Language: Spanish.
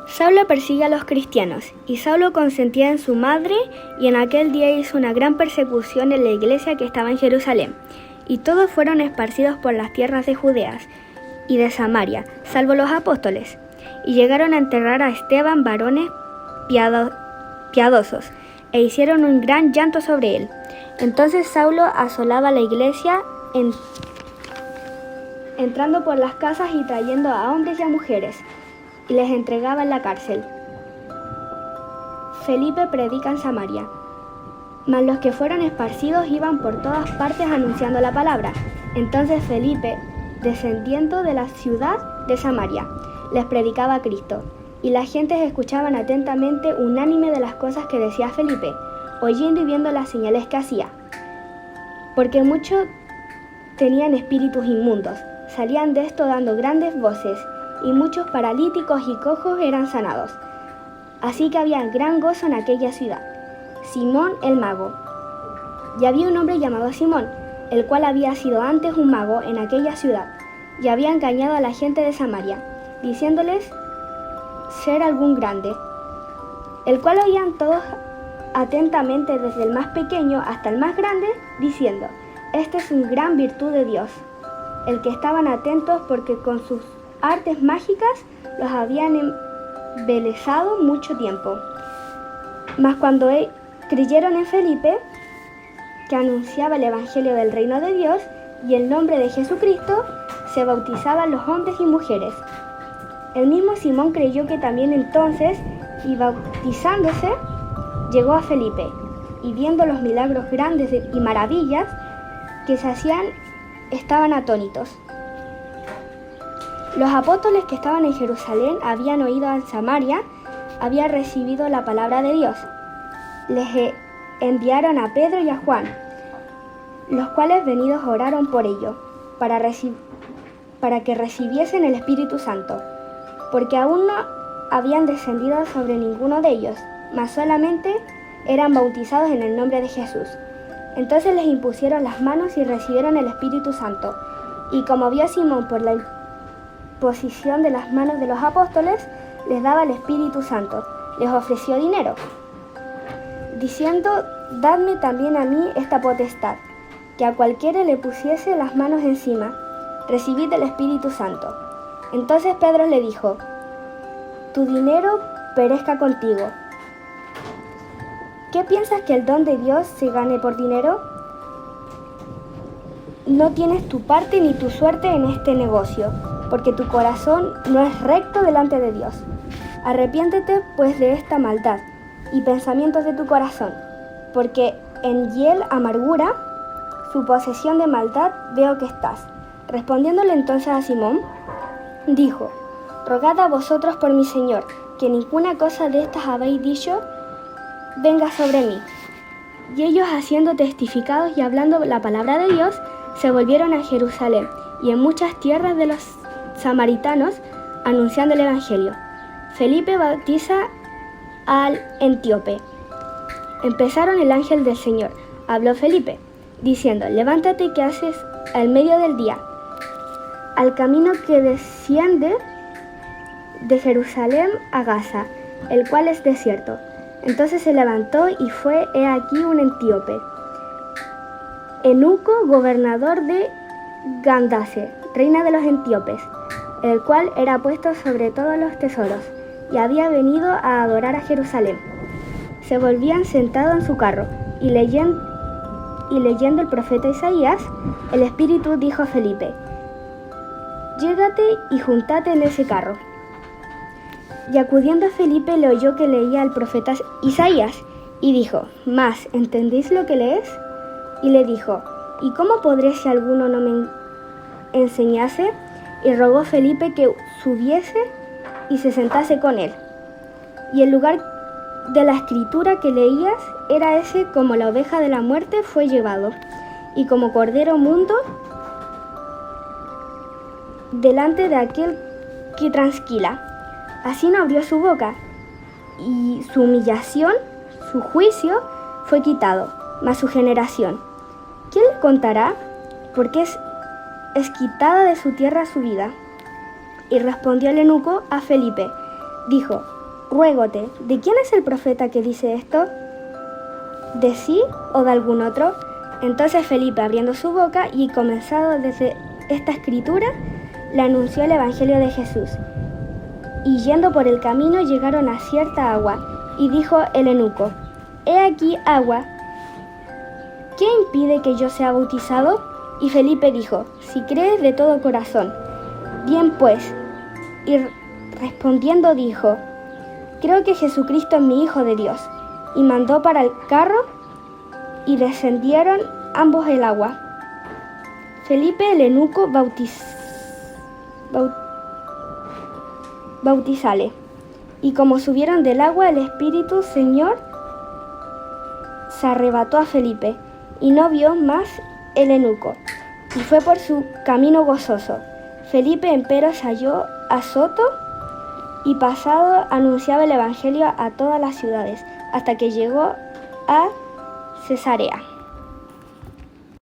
Saulo persigue a los cristianos, y Saulo consentía en su madre, y en aquel día hizo una gran persecución en la iglesia que estaba en Jerusalén, y todos fueron esparcidos por las tierras de Judea y de Samaria, salvo los apóstoles, y llegaron a enterrar a Esteban, varones piadosos, e hicieron un gran llanto sobre él. Entonces Saulo asolaba la iglesia, entrando por las casas y trayendo a hombres y a mujeres, y les entregaba en la cárcel. Felipe predica en Samaria. Mas los que fueron esparcidos iban por todas partes anunciando la palabra. Entonces Felipe, descendiendo de la ciudad de Samaria, les predicaba a Cristo. Y las gentes escuchaban atentamente, unánime de las cosas que decía Felipe, oyendo y viendo las señales que hacía. Porque muchos tenían espíritus inmundos, salían de esto dando grandes voces, y muchos paralíticos y cojos eran sanados. Así que había gran gozo en aquella ciudad. Simón el mago. Y había un hombre llamado Simón, el cual había sido antes un mago en aquella ciudad, y había engañado a la gente de Samaria, diciéndoles ser algún grande, el cual oían todos atentamente desde el más pequeño hasta el más grande, diciendo, esta es una gran virtud de Dios. El que estaban atentos porque con sus artes mágicas los habían embelesado mucho tiempo. Mas cuando creyeron en Felipe, que anunciaba el evangelio del reino de Dios y el nombre de Jesucristo, se bautizaban los hombres y mujeres. El mismo Simón creyó que también entonces, y bautizándose, llegó a Felipe, y viendo los milagros grandes y maravillas que se hacían, estaban atónitos. Los apóstoles que estaban en Jerusalén habían oído en Samaria, había recibido la palabra de Dios. Les enviaron a Pedro y a Juan, los cuales venidos oraron por ellos, para que recibiesen el Espíritu Santo, porque aún no habían descendido sobre ninguno de ellos, mas solamente eran bautizados en el nombre de Jesús. Entonces les impusieron las manos y recibieron el Espíritu Santo. Y como vio Simón por la imposición de las manos de los apóstoles, les daba el Espíritu Santo, les ofreció dinero, diciendo, dadme también a mí esta potestad, que a cualquiera le pusiese las manos encima, recibid el Espíritu Santo. Entonces Pedro le dijo, tu dinero perezca contigo. ¿Qué piensas que el don de Dios se gane por dinero? No tienes tu parte ni tu suerte en este negocio, porque tu corazón no es recto delante de Dios. Arrepiéntete pues de esta maldad y pensamientos de tu corazón, porque en hiel amargura, su posesión de maldad veo que estás. Respondiéndole entonces a Simón, dijo, rogad a vosotros por mi Señor, que ninguna cosa de estas habéis dicho venga sobre mí. Y ellos, haciendo testificados y hablando la palabra de Dios, se volvieron a Jerusalén y en muchas tierras de los samaritanos, anunciando el evangelio. Felipe bautiza al etíope. Empezaron el ángel del Señor. Habló Felipe, diciendo, levántate que haces al medio del día, al camino que desciende de Jerusalén a Gaza, el cual es desierto. Entonces se levantó y fue, he aquí, un etíope, eunuco, gobernador de Candace, reina de los etíopes, el cual era puesto sobre todos los tesoros, y había venido a adorar a Jerusalén. Se volvían sentado en su carro, y leyendo el profeta Isaías, el Espíritu dijo a Felipe, llégate y júntate en ese carro. Y acudiendo a Felipe le oyó que leía el profeta Isaías, y dijo, ¿mas entendéis lo que lees? Y le dijo, ¿y cómo podré si alguno no me enseñase? Y rogó Felipe que subiese y se sentase con él. Y el lugar de la escritura que leías era ese, como la oveja de la muerte fue llevado, y como cordero mudo delante de aquel que trasquila. Así no abrió su boca, y su humillación, su juicio, fue quitado, mas su generación, ¿quién le contará? Porque es quitada de su tierra su vida. Y respondió el eunuco a Felipe, dijo: «Ruégote, ¿de quién es el profeta que dice esto? ¿De sí o de algún otro?». Entonces Felipe, abriendo su boca y comenzado desde esta escritura, le anunció el Evangelio de Jesús. Y yendo por el camino llegaron a cierta agua, y dijo el eunuco: «He aquí agua, ¿qué impide que yo sea bautizado?». Y Felipe dijo: «Si crees de todo corazón». «Bien pues». Y respondiendo dijo: «Creo que Jesucristo es mi Hijo de Dios». Y mandó para el carro, y descendieron ambos el agua. Felipe el eunuco bautizale. Y como subieron del agua, el Espíritu Señor se arrebató a Felipe, y no vio más el eunuco, y fue por su camino gozoso. Felipe empero se halló a Azoto, y pasado anunciaba el Evangelio a todas las ciudades, hasta que llegó a Cesarea.